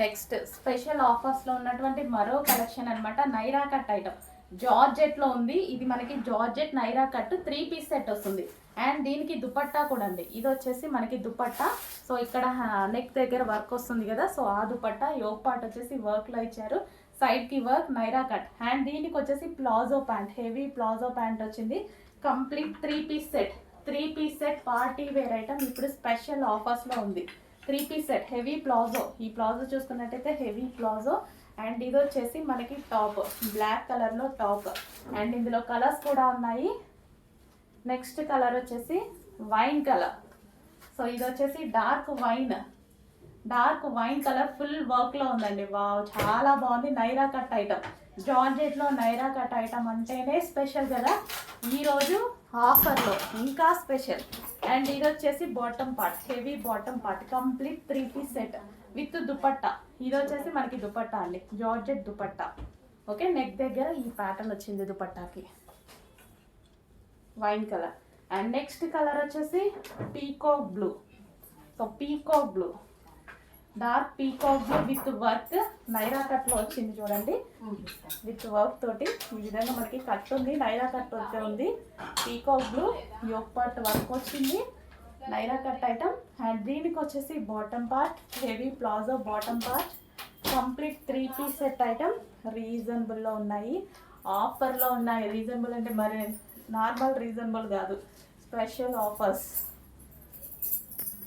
Next special ఆఫర్స్లో ఉన్నటువంటి మరో collection అనమాట. నైరా కట్ ఐటమ్ జార్జెట్లో ఉంది. ఇది మనకి georgette Naira cut 3 piece set వస్తుంది. అండ్ దీనికి దుపట్టా కూడా అండి. ఇది వచ్చేసి మనకి దుపట్టా. సో ఇక్కడ నెక్ దగ్గర వర్క్ వస్తుంది కదా, సో ఆ దుపట్టా. యోగ్ పార్ట్ వచ్చేసి వర్క్లో ఇచ్చారు, సైడ్కి వర్క్, నైరా కట్. అండ్ దీనికి వచ్చేసి palazzo pant, heavy palazzo pant వచ్చింది. Complete 3 piece set. 3 piece set party wear item ఇప్పుడు స్పెషల్ ఆఫర్స్లో ఉంది. 3 పీస్ సెట్ హెవీ ప్లాజో. ఈ ప్లాజో చూసుకున్నట్టయితే హెవీ ప్లాజో. అండ్ ఇది వచ్చేసి మనకి టాప్, బ్లాక్ కలర్లో టాప్. అండ్ ఇందులో కలర్స్ కూడా ఉన్నాయి. నెక్స్ట్ కలర్ వచ్చేసి వైన్ కలర్. సో ఇది వచ్చేసి డార్క్ వైన్ కలర్, ఫుల్ వర్క్లో ఉందండి. వావ్, చాలా బాగుంది. నైరా కట్ ఐటమ్, జార్జెట్లో నైరా కట్ ఐటమ్ అంటేనే స్పెషల్ కదా. ఈరోజు ఆఫర్లో ఇంకా స్పెషల్. అండ్ ఇది వచ్చేసి bottom part, heavy bottom part, complete 3 piece set with dupatta. ఇది వచ్చేసి మనకి దుపట్టా అండి, జార్జెట్ దుపట్టా. ఓకే, నెక్ దగ్గర ఈ ప్యాటర్న్ వచ్చింది దుపట్టాకి, wine colour. And next colour వచ్చేసి peacock blue. So peacock blue, dark peacock blue with work, Naira కట్లో వచ్చింది చూడండి. విత్ వర్క్ తోటి ఈ విధంగా మనకి కట్ ఉంది, నైరా కట్ వచ్చే ఉంది. Peacock blue, yoke part work వచ్చింది, నైరా కట్ ఐటమ్. అండ్ దీనికి వచ్చేసి bottom part, heavy palazzo bottom part, complete 3 piece set item. రీజనబుల్లో ఉన్నాయి, ఆఫర్లో ఉన్నాయి. రీజనబుల్ అంటే మరి నార్మల్ రీజనబుల్ కాదు, స్పెషల్ ఆఫర్స్.